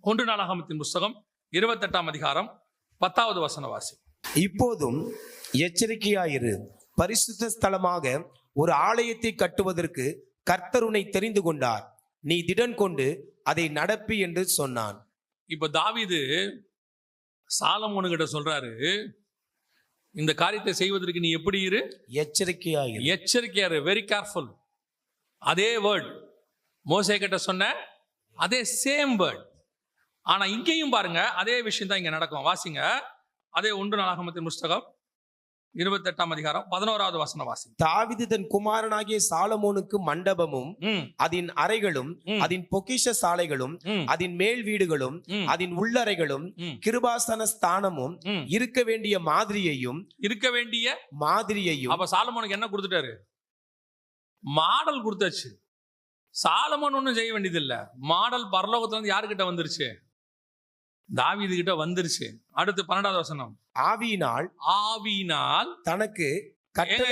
ஒன்று நாளாகமத்தின் புஸ்தகம் 28ஆம் அதிகாரம் 10வது வசன வாசி. இப்போதும் எச்சரிக்கையாயிரு. பரிசுத்த ஸ்தலமாக ஒரு ஆலயத்தை கட்டுவதற்கு கர்த்தர் உன்னை தெரிந்து கொண்டார். நீ திடன் கொண்டு அதை நடப்பி என்று சொன்னான். இப்ப தாவீது சாலமோனுகிட்ட சொல்றாரு, இந்த காரியத்தை செய்வதற்கு நீ எப்படி இரு? எச்சரிக்கையாயிரு. எச்சரிக்கையாரு, வெரி கேர்ஃபுல். அதே வேர்ட் மோசே கிட்ட சொன்ன அதே சேம் வேர்ட். ஆனா இங்கேயும் பாருங்க, அதே விஷயம் தான் இங்க நடக்கும். வாசிங்க, அதே ஒன்று நாளாகமத்தின் புஸ்தகம் 28ஆம் அதிகாரம் 11வது வசன வாசி. தாவீது தன் குமாரனாகிய சாலமோனுக்கு மண்டபமும் அதன் அறைகளும் அதன் பொக்கிஷ சாலைகளும் அதன் மேல் வீடுகளும் அதன் உள்ளறைகளும் கிருபாசன ஸ்தானமும் இருக்க வேண்டிய மாதிரியையும் அப்ப சாலமோனுக்கு என்ன கொடுத்துட்டாரு? மாடல் கொடுத்தாச்சு. சாலமோன் ஒன்னும் செய்ய வேண்டியது இல்ல. மாடல் பரலோகத்துல இருந்து யாருக்கிட்ட வந்துருச்சு? தாவீது கிட்ட வந்துருச்சு. அடுத்து 12வது வசனம். ஆவியினால் தனக்கு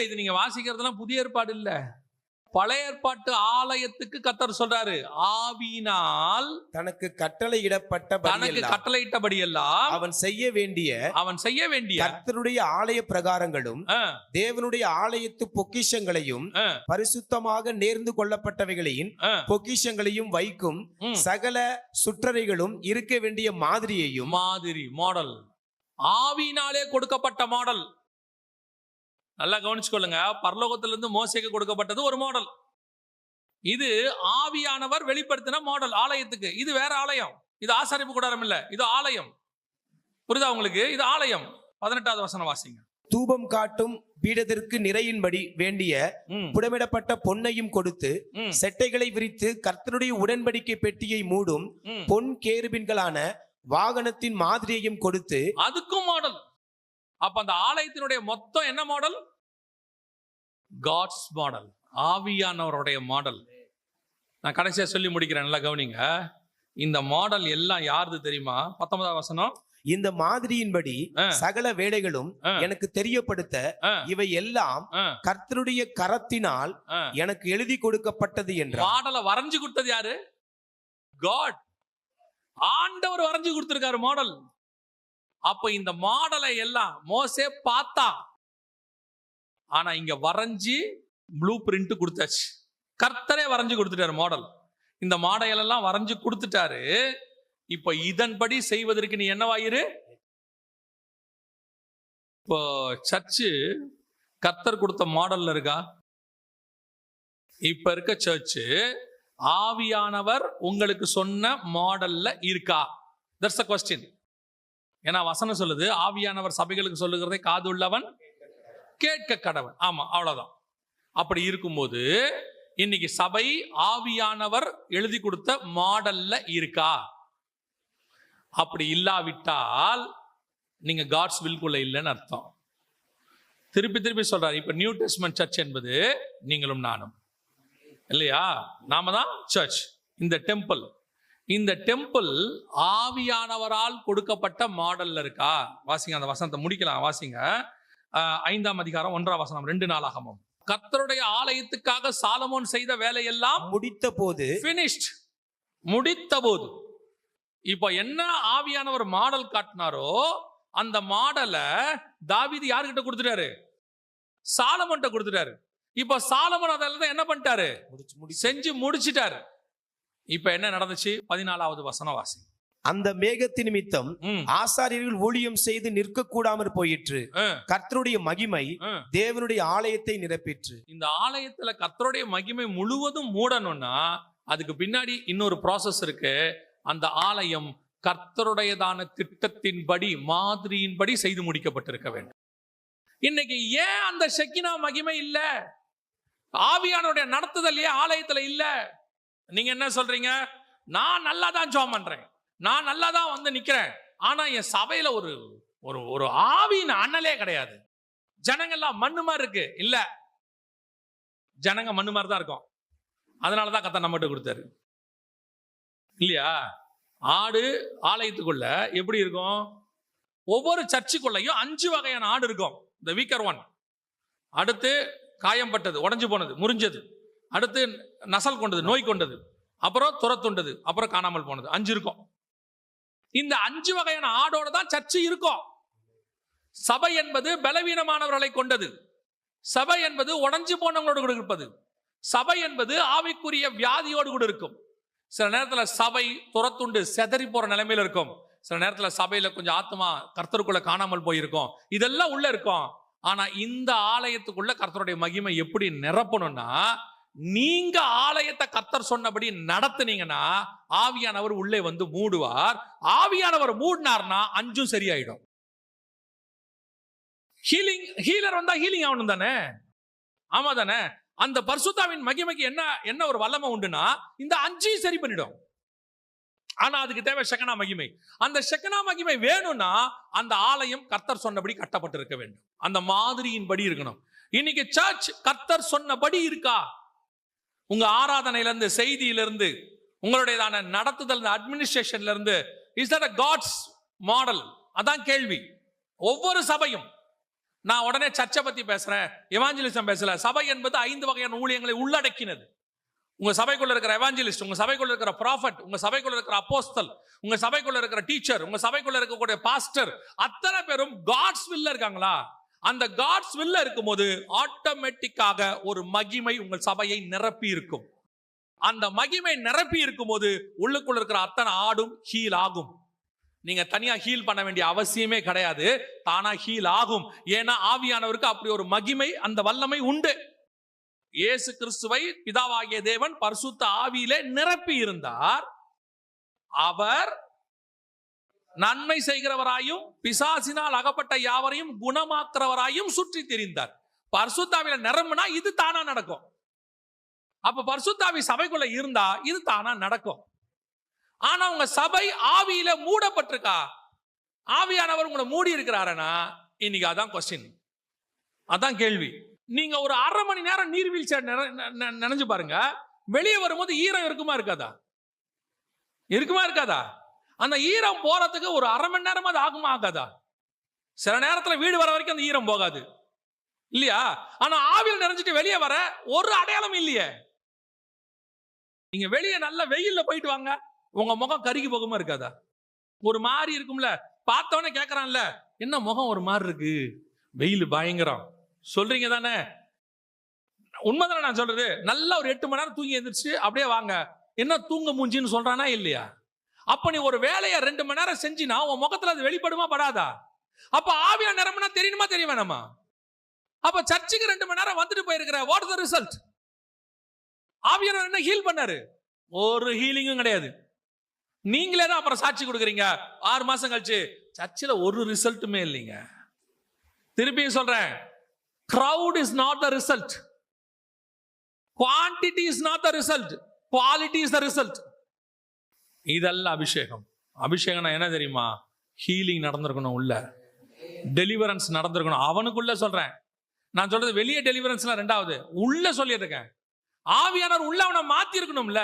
இது நீங்க வாசிக்கிறதுலாம் புதிய ஏற்பாடு இல்ல, பழைய ஏற்பாட்டு ஆலயத்துக்கு கர்த்தர் சொல்றாரு. ஆவியினால் தனக்கு கட்டளையிட்டபடி எல்லாம் அவன் செய்ய வேண்டிய கர்த்தருடைய ஆலய பிரகாரங்களும் தேவனுடைய ஆலயத்து பொக்கிஷங்களையும் பரிசுத்தமாக நேர்ந்து கொள்ளப்பட்டவைகளின் பொக்கிஷங்களையும் வைக்கும் சகல சுற்றறைகளும் இருக்க வேண்டிய மாடல். ஆவியினாலே கொடுக்கப்பட்ட மாடல். நல்லா கவனிச்சுக்கொள்ளுங்க. பரலோகத்திலிருந்து மோசேக்கு கொடுக்கப்பட்டது ஒரு மாடல். இது ஆவியானவர் வெளிப்படுத்தின மாடல் ஆலயத்துக்கு. இது வேற ஆலயம். இது ஆசாரிப்பு கூடாரம் இல்ல, இது ஆலயம். புரியுதா உங்களுக்கு? இது ஆலயம். 18வது வசனம் வாசிங்க. தூபம் காட்டும் பீடத்திற்கு நிறையின்படி வேண்டிய புடமிடப்பட்ட பொன்னையும் கொடுத்து செட்டைகளை விரித்து கர்த்தருடைய உடன்படிக்கை பெட்டியை மூடும் பொன் கேருபின்களான வாகனத்தின் மாதிரியையும் கொடுத்து, அதுக்கும் மாடல். அப்ப அந்த ஆலயத்தினுடைய மொத்தம் என்ன மாடல்? காட்ஸ் மாடல், ஆவியானவருடைய மாடல். நான் கடைசியா சொல்லி முடிக்கிறேன், நல்லா கவனிங்க. இந்த மாடல் எல்லாம் யாருது தெரியுமா? 19வது வசனம். இந்த மாதிரியின்படி சகல வேலைகளும் எனக்கு தெரியப்படுத்த இவை எல்லாம் கர்த்தருடைய கரத்தினால் எனக்கு எழுதி கொடுக்கப்பட்டது என்றார். மாடலை வரைஞ்சு கொடுத்தது யாரு? காட். ஆண்டவர் வரைஞ்சு கொடுத்திருக்காரு மாடல். அப்ப இந்த மாடலை எல்லாம் மோசே பார்த்தா, ஆனா இங்க வரைஞ்சி ப்ளூ பிரிண்ட் கொடுத்தாச்சு. கர்த்தரே வரைஞ்சு கொடுத்துட்டாரு மாடல். இந்த மாடல் எல்லாம் வரைஞ்சு கொடுத்துட்டாரு. இப்ப இதன்படி செய்வதற்கு நீ என்னவாயிரு? இப்போ சர்ச்சு கர்த்தர் கொடுத்த மாடல்ல இருக்கா? இப்ப இருக்க சர்ச்சு ஆவியானவர் உங்களுக்கு சொன்ன மாடல்ல இருக்கா? That's a question. ஏன்னா வசனம் சொல்லுது, ஆவியானவர் சபைகளுக்கு சொல்லுகிறதை காது உள்ளவன் கேட்க கடவன். ஆமா, அவ்வளவுதான். அப்படி இருக்கும்போது இன்னைக்கு சபை ஆவியானவர் எழுதி கொடுத்த மாடல்ல இருக்கா? அப்படி இல்லாவிட்டால் நீங்க காட்ஸ் வில்குள்ள இல்லைன்னு அர்த்தம். திருப்பி சொல்றாரு. இப்ப நியூ டெஸ்ட்மென்ட் சர்ச் என்பது நீங்களும் நானும் இல்லையா? நாம தான் சர்ச். இந்த டெம்பிள் ஆவியானவரால் கொடுக்கப்பட்ட மாடல்ல இருக்கா? வாசிங்க, அந்த வசனத்தை முடிக்கலாம். வாசிங்க, 5ஆம் அதிகாரம் 1ஆம் வசனம். 2 நாளாகமம். கர்த்தருடைய ஆலயத்துக்காக சாலமோன் செய்த வேலையெல்லாம் முடித்த போது இப்ப என்ன ஆவியானவர் மாடல் காட்டினாரோ அந்த மாடலை தாவீது யாருக்கிட்ட கொடுத்துட்டாரு? சாலமோன்ட்ட கொடுத்துட்டாரு. இப்ப சாலமோன் அதெல்லாம் என்ன பண்ணிட்டாரு? செஞ்சு முடிச்சிட்டாரு. இப்ப என்ன நடந்துச்சு? 14வது வசனம் வாசி. அந்த மேகத்தின் நிமித்தம் ஆசாரியர்கள் ஊழியம் செய்து நிற்க கூடாமற் போயிற்று. கர்த்தருடைய மகிமை தேவனுடைய ஆலயத்தை நிரப்பிற்று. இந்த ஆலயத்துல கர்த்தருடைய மகிமை முழுவதும் மூடணும்னா அதுக்கு பின்னாடி இன்னொரு ப்ராசஸ் இருக்கு. அந்த ஆலயம் கர்த்தருடையதான திட்டத்தின்படி, மாதிரியின்படி செய்து முடிக்கப்பட்டிருக்க வேண்டும். இன்னைக்கு ஏன் அந்த ஷெக்கினா மகிமை இல்ல? ஆவியானுடைய நடத்துதல் ஏன் ஆலயத்துல இல்ல? நீங்க என்ன சொல்றீங்க? நான் நல்லா தான் ஜெபம் பண்றேன், நான் நல்லா தான் வந்து நிக்கிறேன், ஆனா என் சபையில ஒரு ஒரு ஒரு ஆவியின் அனலே கிடையாது. ஜனங்கள்லாம் மண்ணு மாதிரி இருக்கு. இல்ல, ஜனங்க மண்ணு மாதிரி தான் இருக்கும். அதனாலதான் கர்த்தர் நம்மகிட்ட கொடுத்தாரு இல்லையா? ஆடு ஆலயத்துக்குள்ள எப்படி இருக்கும்? ஒவ்வொரு சர்ச்சுக்குள்ளையும் 5 வகையான ஆடு இருக்கும். இந்த வீக்கர் ஒன், அடுத்து காயம்பட்டது, உடஞ்சு போனது, முறிஞ்சது, அடுத்து நசல் கொண்டது, நோய் கொண்டது, அப்புறம் துரத்துண்டது, அப்புறம் காணாமல் போனது. 5 இருக்கும். இந்த 5 வகையான ஆடோட தான் சர்ச்சு இருக்கும். சபை என்பது பலவீனமானவர்களை கொண்டது. சபை என்பது உடைஞ்சு போனவங்களோடு கூட இருப்பது. சபை என்பது ஆவிக்குரிய வியாதியோடு கூட இருக்கும். சில நேரத்தில் சபை துரத்துண்டு செதறி போற நிலைமையில இருக்கும். சில நேரத்தில் சபையில கொஞ்சம் ஆத்மா கர்த்தருக்குள்ள காணாமல் போயிருக்கும். இதெல்லாம் உள்ள இருக்கும். ஆனா இந்த ஆலயத்துக்குள்ள கர்த்தருடைய மகிமை எப்படி நிரப்பணும்னா, நீங்க ஆலயத்தை கர்த்தர் சொன்னபடி நடத்துனீங்கன்னா ஆவியானவர் உள்ளே வந்து மூடுவார். ஆவியானவர் மூடினார்னா 5 சரியாயிடும். ஹீலர் வந்தா ஹீலிங் ஆகணும் தானே? ஆமா தானே? அந்த பரிசுத்தாவின் மகிமைக்கு என்ன ஒரு வல்லமை உண்டுனா இந்த 5 சரி பண்ணிடும். ஆனா அதுக்கு தேவை ஷெகனா மகிமை. அந்த ஷெகனா மகிமை வேணும்னா அந்த ஆலயம் கர்த்தர் சொன்னபடி கட்டப்பட்டிருக்க வேண்டும். அந்த மாதிரியின்படி இருக்கணும். இன்னைக்கு சர்ச் கர்த்தர் சொன்னபடி இருக்கா? உங்க ஆராதனையில இருந்து, செய்தியில இருந்து, உங்களுடையதான நடத்துதல், அட்மினிஸ்ட்ரேஷன்ல இருந்து, is that a God's model? அதான் கேள்வி. ஒவ்வொரு சபையும், நான் உடனே சர்ச்சை பத்தி பேசுறேன், எவாஞ்சலிசம் பேசல. சபை என்பது 5 வகையான ஊழியங்களை உள்ளடக்கினது. உங்க சபைக்குள்ள இருக்கிற எவாஞ்சலிஸ்ட், உங்க சபைக்குள்ள இருக்கிற ப்ராஃபட், உங்க சபைக்குள்ள இருக்கிற அப்போஸ்தல், உங்க சபைக்குள்ள இருக்கிற டீச்சர், உங்க சபைக்குள்ள இருக்கக்கூடிய பாஸ்டர், அத்தனை பேரும் காட்ஸ் வில்ல இருக்காங்களா? அந்த காட்ஸ் வில்ல இருக்கும்போது ஆட்டோமேட்டிக்காக ஒரு மகிமை உங்கள் சபையை நிரப்பி இருக்கும். அந்த மகிமை நிரப்பி இருக்கும்போது உள்ளுக்குள்ள இருக்கிற அத்தனை ஆடும் ஹீல் ஆகும். நீங்க தனியா ஹீல் பண்ண வேண்டிய அவசியமே கிடையாது. தானா ஹீல் ஆகும். ஏன்னா ஆவியானவருக்கு அப்படி ஒரு மகிமை, அந்த வல்லமை உண்டு. இயேசு கிறிஸ்துவை பிதாவாகிய தேவன் பரிசுத்த ஆவியிலே நிரப்பி இருந்தார். அவர் நன்மை செய்கிறவராயும் பிசாசினால் அகப்பட்ட யாவரையும் குணமாக்குறவராயும் சுற்றி திரிந்தார். பரிசுத்தாவில நிரம்பினா இது தானா நடக்கும். அப்ப பரிசுத்தாவி சபைக்குள்ள இருந்தா இது தானா நடக்கும். ஆனா உங்க சபை ஆவியில மூடப்பட்டிருக்கா? ஆவியானவர் உங்களை மூடி இருக்கிறாரனா? இன்னைக்கு அதான் கொஸ்டின், அதான் கேள்வி. நீங்க ஒரு 1/2 மணி நேரம் நீர்வீழ்ச்சி நினைஞ்சு பாருங்க. வெளியே வரும்போது ஈரம் இருக்குமா இருக்காதா? இருக்குமா இருக்காதா? அந்த ஈரம் போறதுக்கு ஒரு 1/2 மணி நேரமா அது ஆகுமா ஆகாதா? சில நேரத்துல வீடு வர வரைக்கும் அந்த ஈரம் போகாது இல்லையா? ஆனா ஆவியில் நிறைஞ்சிட்டு வெளியே வர ஒரு அடையாளம் இல்லையே. நீங்க வெளியே நல்ல வெயில்ல போயிட்டு வாங்க, உங்க முகம் கருகி போகுமா இருக்காதா? ஒரு மாதிரி இருக்கும்ல. பார்த்தவனே கேட்கறான்ல, என்ன முகம் ஒரு மாதிரி இருக்கு, வெயில் பயங்கரம் சொல்றீங்க தானே? உண்மைதானே நான் சொல்றது? நல்லா ஒரு 8 மணி நேரம் தூங்கி எந்திரிச்சு அப்படியே வாங்க, என்ன தூங்க மூஞ்சின்னு சொல்றானா இல்லையா? அப்ப நீ ஒரு வேலையை 2 மணி நேரம் செஞ்சினா உன் முகத்துல அது வெளிப்படுமா படாதா? அப்ப ஆவியா நிரம்பினா தெரியணுமா தெரிய வேணாமா? அப்ப சர்ச்சுக்கு 2 மணி நேரம் வந்துட்டு போயிருக்கிற, வாட் இஸ் தி ரிசல்ட்? ஆவியானவர் என்ன ஹீல் பண்ணாரு? ஒரு ஹீலிங்கும் கிடையாது. நீங்களே தான் அப்புறம் சாட்சி கொடுக்குறீங்க 6 மாசம் கழிச்சு, சர்ச்சில் ஒரு ரிசல்ட்டுமே இல்லைங்க. திருப்பியும் சொல்றேன், crowd is not the result, quantity is not the result, quality is the result. இதெல்லாம் அபிஷேகம். அபிஷேகம் என்ன தெரியுமா? ஹீலிங் நடந்திருக்கணும், உள்ள டெலிவரன்ஸ் நடந்திருக்கணும். அவனுக்குள்ள சொல்றேன், நான் சொல்றது வெளியே டெலிவரன்ஸ்லாம் ரெண்டாவது, உள்ள சொல்லியிருக்கேன். ஆவியானவர் உள்ள அவனை மாத்தி இருக்கணும்ல.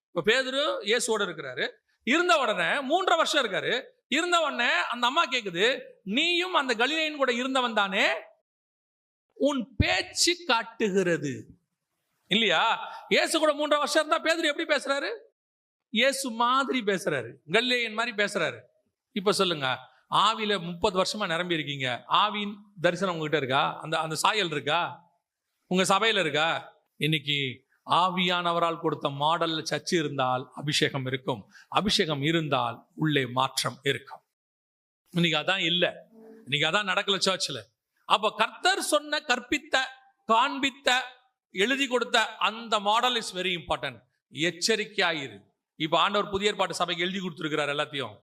இப்ப பேதுரு இயேசுவோட இருக்கிறாரு, இருந்த உடனே 3.5 வருஷம் இருக்காரு. இருந்த உடனே அந்த அம்மா கேக்குது, நீயும் அந்த கலிலேயன் கூட இருந்தவன் தானே, உன் பேச்சு காட்டுகிறது இல்லையா? இயேசு கூட 3.5 வருஷம் இருந்தா பேதுரு எப்படி பேசுறாரு? இயேசு மாதிரி பேசுறாரு, கலிலேயன் மாதிரி பேசுறாரு. இப்ப சொல்லுங்க, ஆவியில 30 வருஷமா நிரம்பி இருக்கீங்க, ஆவியின் தரிசனம் உங்ககிட்ட இருக்கா? அந்த சாயல் இருக்கா? உங்க சபையில இருக்கா? இன்னைக்கு ஆவியானவரால் கொடுத்த மாடல் சர்ச்சு இருந்தால் அபிஷேகம் இருக்கும். அபிஷேகம் இருந்தால் உள்ளே மாற்றம் இருக்கும். இன்னைக்கு அதான் இல்லை, இன்னைக்கு அதான் நடக்கல சர்ச்சில். அப்ப கர்த்தர் சொன்ன, கற்பித்த, காண்பித்த, எழுதி கொடுத்த அந்த மாடல் இஸ் வெரி இம்பார்ட்டன்ட். எச்சரிக்கையாயிரு. இப்ப ஆண்டவர் புதிய ஏற்பாட்டு சபைக்கு எழுதி கொடுத்திருக்கிறார், எல்லாத்தையும்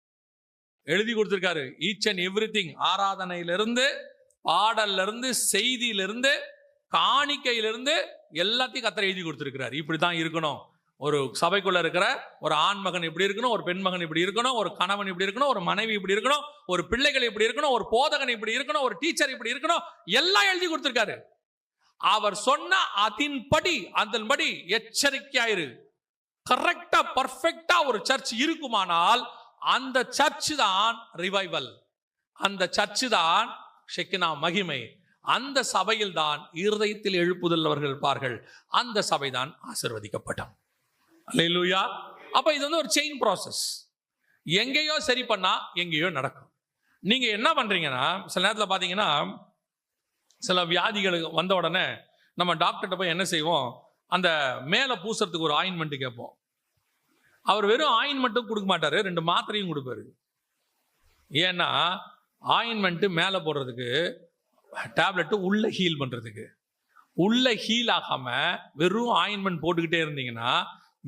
எழுதி கொடுத்திருக்காரு. ஈச் அண்ட் எவ்ரிதிங், ஆராதனையிலிருந்து, பாடல்ல இருந்து, செய்தியிலிருந்து, காணிக்கையிலிருந்து எல்லாத்தையும் கர்த்தர் எழுதி கொடுத்திருக்கிறார். இப்படிதான் இருக்கணும். ஒரு சபைக்குள்ள இருக்கிற ஒரு ஆண் மகன் இப்படி இருக்கணும், ஒரு பெண் மகன் இப்படி இருக்கணும், ஒரு கணவன் இப்படி இருக்கணும், ஒரு மனைவி இப்படி இருக்கணும், ஒரு பிள்ளைகள் இப்படி இருக்கணும், ஒரு போதகன் இப்படி இருக்கணும், ஒரு டீச்சர் இப்படி இருக்கணும், எல்லாம் எழுதி கொடுத்திருக்காரு. அவர் சொன்ன அதன்படி எச்சரிக்கையாயிரு. கரெக்டா பர்ஃபெக்டா ஒரு சர்ச் இருக்குமானால் அந்த சர்ச் தான் ரிவைவல், அந்த சர்ச் தான் ஷெக்கினா மகிமை, அந்த சபையில் தான் இருதயத்தில் எழுப்புதல் அவர்கள் இருப்பார்கள், அந்த சபை தான் ஆசீர்வதிக்கப்பட்டோம். அல்லேலூயா. அப்ப இது ஒரு செயின் ப்ராசஸ். எங்கேயோ சரி பண்ணா எங்கேயோ நடக்கும். நீங்க என்ன பண்றீங்கன்னா, சில நேரத்தில் பார்த்தீங்கன்னா சில வியாதிகளுக்கு வந்த உடனே நம்ம டாக்டர்கிட்ட போய் என்ன செய்வோம், அந்த மேலே பூசுறதுக்கு ஒரு ஆயின்மெண்ட் கேட்போம். அவர் வெறும் ஆயின்மெண்ட்டும் கொடுக்க மாட்டாரு, 2 மாத்திரையும் கொடுப்பாரு. ஏன்னா ஆயின்மெண்ட் மேலே போடுறதுக்கு, டேப்லெட்டு உள்ள ஹீல் பண்றதுக்கு. உள்ள ஹீல் ஆகாம வெறும் ஆயின்மெண்ட் போட்டுக்கிட்டே இருந்தீங்கன்னா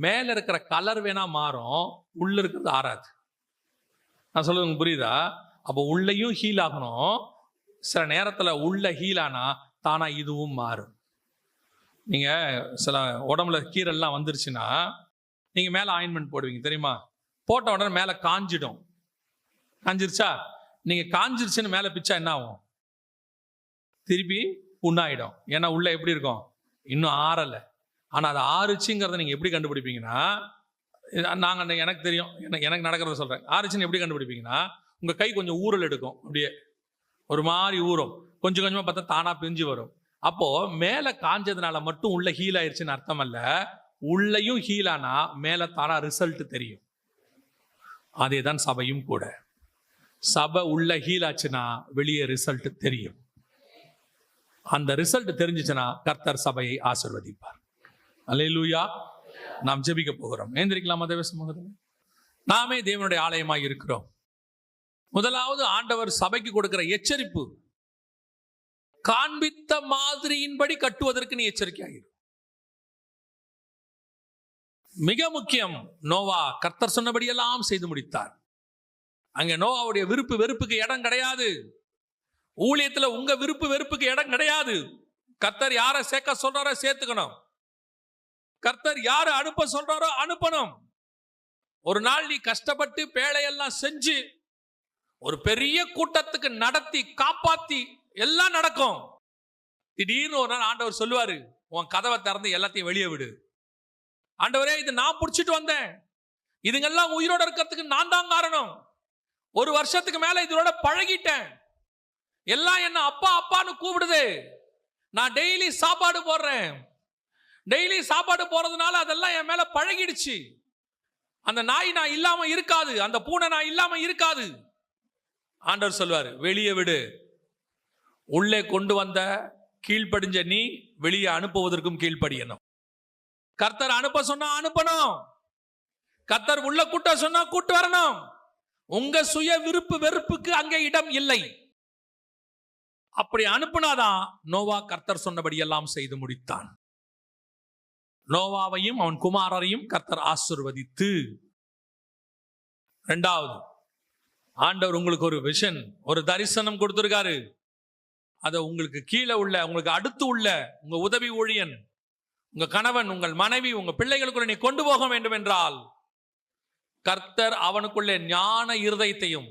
மேல இருக்கிற கலர் வேணா மாறும், உள்ள இருக்கிறது ஆறாது. நான் சொல்றது உங்களுக்கு புரியுதா? அப்போ உள்ளேயும் ஹீல் ஆகணும். சில நேரத்தில் உள்ள ஹீல் ஆனா தானா இதுவும் மாறும். நீங்க சில உடம்புல கீரெல்லாம் வந்துருச்சுன்னா நீங்க மேல ஆயின்மெண்ட் போடுவீங்க தெரியுமா? போட்ட உடனே மேல காஞ்சிடும். காஞ்சிருச்சா? நீங்க காஞ்சிருச்சுன்னு மேல பிச்சா என்ன ஆகும்? திருப்பி புண்ணாயிடும். ஏன்னா உள்ள எப்படி இருக்கும், இன்னும் ஆறல. ஆனா அது ஆறுச்சுங்கிறத நீங்க எப்படி கண்டுபிடிப்பீங்கன்னா, எனக்கு தெரியும், எனக்கு நடக்கிறத சொல்றேன். ஆறுச்சுன்னு எப்படி கண்டுபிடிப்பீங்கன்னா, உங்க கை கொஞ்சம் ஊறல் எடுக்கும், அப்படியே ஒரு மாதிரி ஊறும், கொஞ்சம் கொஞ்சமா பார்த்தா தானா பிரிஞ்சு வரும். அப்போ மேல காஞ்சதுனால மட்டும் உள்ள ஹீல் ஆயிடுச்சுன்னு அர்த்தம் அல்ல, உள்ளயும் ஹீல் ஆனா மேல தானா ரிசல்ட் தெரியும். அதேதான் சபையும் கூட. சபை உள்ள ஹீல் ஆச்சுன்னா வெளியே ரிசல்ட் தெரியும். அந்த ரிசல்ட் தெரிஞ்சிச்சுன்னா கர்த்தர் சபையை ஆசீர்வதிப்பார். அல்லேலூயா. நாம் ஜெபிக்க போகிறோம். ஏந்திரிக்கலாமா தேவ சமூகத்தில்? நாமே தேவனுடைய ஆலயமாய் இருக்கிறோம். முதலாவது ஆண்டவர் சபைக்கு கொடுக்கிற எச்சரிப்பு, காண்பித்த மாதிரியின்படி கட்டுவதற்கு நீ எச்சரிக்கையாகிரு. மிக முக்கியம். நோவா கர்த்தர் சொன்னபடியெல்லாம் செய்து முடித்தார். அங்க நோவாவுடைய விருப்பு வெறுப்புக்கு இடம் கிடையாது. ஊழியத்துல உங்க விருப்பு வெறுப்புக்கு இடம் கிடையாது. கர்த்தர் யாரை சேர்க்க சொல்றாரோ சேர்த்துக்கணும். கர்த்தர் யாரை அனுப்ப சொல்றாரோ அனுப்பணும். ஒரு நாள் நீ கஷ்டப்பட்டு பேழையெல்லாம் செஞ்சு ஒரு பெரிய கூட்டத்துக்கு நடத்தி காப்பாத்தி எல்லாம் நடக்கும். திடீர்னு ஒரு நாள் ஆண்டவர் சொல்லுவாரு, உன் கதவை திறந்து எல்லாத்தையும் வெளியே விடு. ஆண்டவரே, இது நான் புடிச்சிட்டு வந்தேன், இதுங்கெல்லாம் உயிரோட இருக்கிறதுக்கு நான் தான் காரணம். 1 வருஷத்துக்கு மேல இதோட பழகிட்டேன், எல்லாம் என்ன அப்பா அப்பான்னு கூப்பிடுது, நான் டெய்லி சாப்பாடு போடுறேன், டெய்லி சாப்பாடு போறதுனால அதெல்லாம் என் மேல பழகிடுச்சு. அந்த நாய் நான் இல்லாம இருக்காது, அந்த பூனை நான் இல்லாம இருக்காது. ஆண்டவர் சொல்வாரு, வெளியே விடு. உள்ளே கொண்டு வந்த கீழ்ப்படிஞ்ச நீ வெளியே அனுப்புவதற்கும் கீழ்ப்படியணும். கர்த்தர் அனுப்ப சொன்னா அனுப்பணும். கர்த்தர் உள்ள கூட்ட சொன்னா கூட்டு வரணும். உங்க சுய விருப்பு வெறுப்புக்கு அங்கே இடம் இல்லை. அப்படி அனுப்புனாதான் நோவா கர்த்தர் சொன்னபடி எல்லாம் செய்து முடித்தான். நோவாவையும் அவன் குமாரரையும் கர்த்தர் ஆசீர்வதித்து, 2வது ஆண்டவர் உங்களுக்கு ஒரு விஷன், ஒரு தரிசனம் கொடுத்திருக்காரு. அதை உங்களுக்கு கீழே உள்ள, உங்களுக்கு அடுத்து உள்ள உங்க உதவி ஊழியன், உங்க கணவன், உங்கள் மனைவி, உங்க பிள்ளைகளுக்குள்ள நீ கொண்டு போக வேண்டும் என்றால் கர்த்தர் அவனுக்குள்ளே ஞான இருதயத்தையும்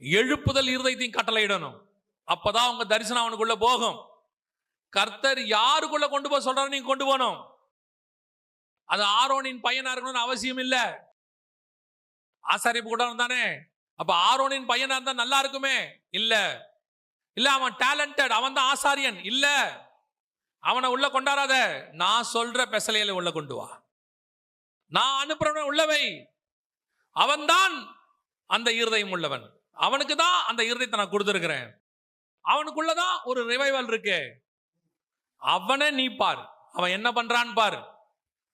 எழுப்புதல் இருதயத்தையும் கட்டளையிடணும். அப்பதான் உங்க தரிசனம் அவனுக்குள்ள போகும். கர்த்தர் யாருக்குள்ள கொண்டு போக சொல்றாரு நீங்க கொண்டு போகணும். அது ஆரோனின் பையனா இருக்கணும்னு அவசியம் இல்ல. ஆசாரிப்பு கூட தானே, அப்ப ஆரோனின் பையனா இருந்தா நல்லா இருக்குமே? இல்ல இல்ல, அவன் டேலண்டட், அவன் தான் ஆசாரியன். இல்ல, அவனை உள்ள கொண்டாடாத. நான் சொல்ற பெசலையில உள்ள கொண்டு வா. நான் அனுப்புறவன உள்ளவை. அவன் தான் அந்த இருதயம் உள்ளவன். அவனுக்கு தான் அந்த இருதயத்தை நான் கொடுத்திருக்கிறேன். அவனுக்குள்ளதான் ஒரு ரிவைவல் இருக்கு. அவனை நீ பார், அவன் என்ன பண்றான் பார்,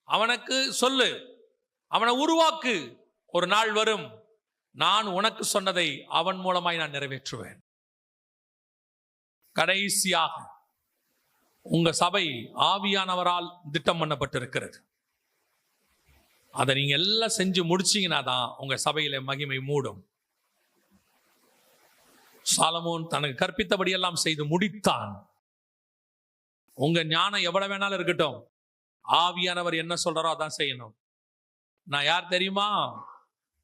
அவனுக்கு சொல்லு, அவனை உருவாக்கு. ஒரு நாள் வரும், நான் உனக்கு சொன்னதை அவன் மூலமாய் நான் நிறைவேற்றுவேன். கடைசியாக உங்க சபை ஆவியானவரால் திட்டம் பண்ணப்பட்டிருக்கிறது. அதை நீங்க எல்லாம் செஞ்சு முடிச்சீங்கன்னா தான் உங்க சபையில மகிமை மூடும். சாலமோன் தனக்கு கற்பித்தபடி எல்லாம் செய்து முடித்தான். உங்க ஞானம் எவ்வளவு வேணாலும் இருக்கட்டும், ஆவியானவர் என்ன சொல்றாரோ அதான் செய்யணும். நான் யார் தெரியுமா?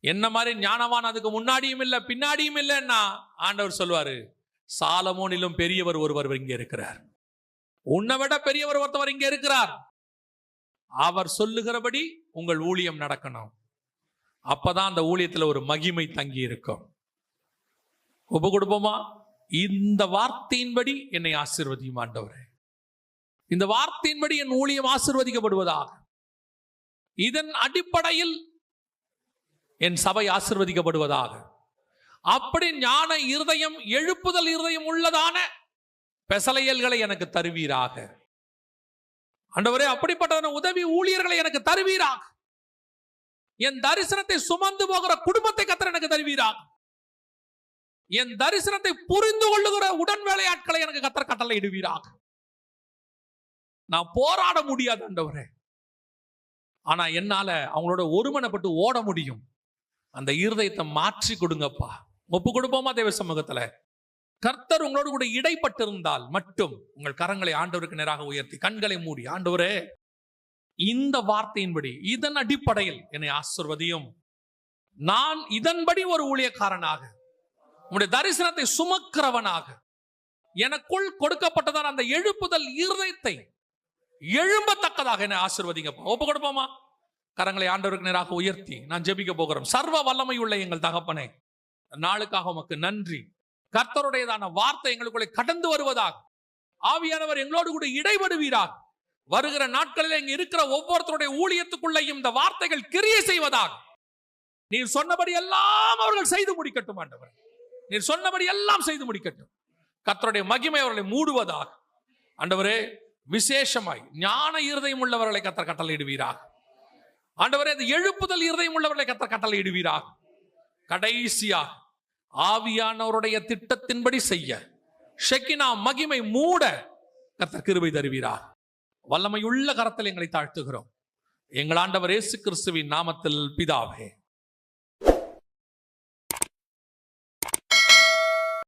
என்ன மாதிரி ஞானவான் அதுக்கு முன்னாடியும் இல்லை பின்னாடியும் இல்லைன்னா ஆண்டவர் சொல்வாரு, சாலமோனிலும் பெரியவர் ஒருவர் இங்கே இருக்கிறார், உன்னை விட பெரியவர் ஒருத்தவர் இங்கே இருக்கிறார். அவர் சொல்லுகிறபடி உங்கள் ஊழியம் நடக்கணும். அப்பதான் அந்த ஊழியத்தில் ஒரு மகிமை தங்கி இருக்கும். ஒப்பு கொடுப்போமா? இந்த வார்த்தையின்படி என்னை ஆசீர்வதியும் ஆண்டவரே, இந்த வார்த்தையின்படி என் ஊழியம் ஆசீர்வதிக்கப்படுவதாக. இதன் அடிப்படையில் என் சபை ஆசீர்வதிக்கப்படுவதாக. அப்படி ஞான இருதயம், எழுப்புதல் இருதயம் உள்ளதான பெசலையல்களை எனக்கு தருவீராக. ஆண்டவரே, அப்படிப்பட்ட உதவி ஊழியர்களை எனக்கு தருவீராக. என் தரிசனத்தை சுமந்து போகிற குடும்பத்தை கர்த்தர் எனக்கு தருவீராக. என் தரிசனத்தை புரிந்து கொள்ளுகிற உடன் வேலையாட்களை எனக்கு கர்த்தர் கட்டளை இடுவீராக. நான் போராட முடியாது ஆண்டவரே, ஆனா என்னால அவங்களோட ஒருமனப்பட்டு ஓட முடியும். அந்த இருதயத்தை மாற்றி கொடுங்கப்பா. ஒப்பு கொடுப்போமா தேவ சமூகத்துல? கர்த்தர் உங்களோடு கூட இடைப்பட்டிருந்தால் மட்டும் உங்கள் கரங்களை ஆண்டவருக்கு நேராக உயர்த்தி கண்களை மூடி, ஆண்டவரே, இந்த வார்த்தையின்படி, இதன் அடிப்படையில் என்னை ஆசீர்வதியும். நான் இதன்படி ஒரு ஊழியக்காரனாக, உங்களுடைய தரிசனத்தை சுமக்கிறவனாக, எனக்குள் கொடுக்கப்பட்டதான அந்த எழுப்புதல் இருதயத்தை எழும்பத்தக்கதாக என்னை ஆசீர்வதிங்கப்பா. ஒப்பு கொடுப்போமா? கரங்களை ஆண்டவருக்கு நேராக உயர்த்தி நான் ஜெபிக்க போகிறோம். சர்வ வல்லமை உள்ள எங்கள் தகப்பனே, நாளுக்காக உமக்கு நன்றி. கர்த்தருடையதான வார்த்தை எங்களுக்குள்ளே கடந்து வருவதாக. ஆவியானவர் எங்களோடு கூட இடைபடுவீராக. வருகிற நாட்களில் இங்க இருக்கிற ஒவ்வொருத்தருடைய ஊழியத்துக்குள்ளேயும் இந்த வார்த்தைகள் கிரியை செய்வதாக. நீர் சொன்னபடி எல்லாம் அவர்கள் செய்து முடிக்கட்டும் ஆண்டவர். நீர் சொன்னபடி எல்லாம் செய்து முடிக்கட்டும். கர்த்தருடைய மகிமை அவர்களை மூடுவதாக. ஆண்டவரே, விசேஷமாய் ஞான இருதயம் உள்ளவர்களை கர்த்தர் கட்டளையிடுவீராக. ஆண்டவரே, அது எழுப்புதல் இருதயம் உள்ளவர்களை கர்த்தர் கட்டளையிடுவீராக. கடைசியாக ஆவியானவருடைய திட்டத்தின்படி செய்ய ஷெக்கினா மகிமை மூட கர்த்தர் கிருபை தருவீராக. வல்லமையுள்ள கரத்தில் எங்களை தாழ்த்துகிறோம் எங்கள் ஆண்டவர் இயேசு கிறிஸ்துவின் நாமத்தில் பிதாவே.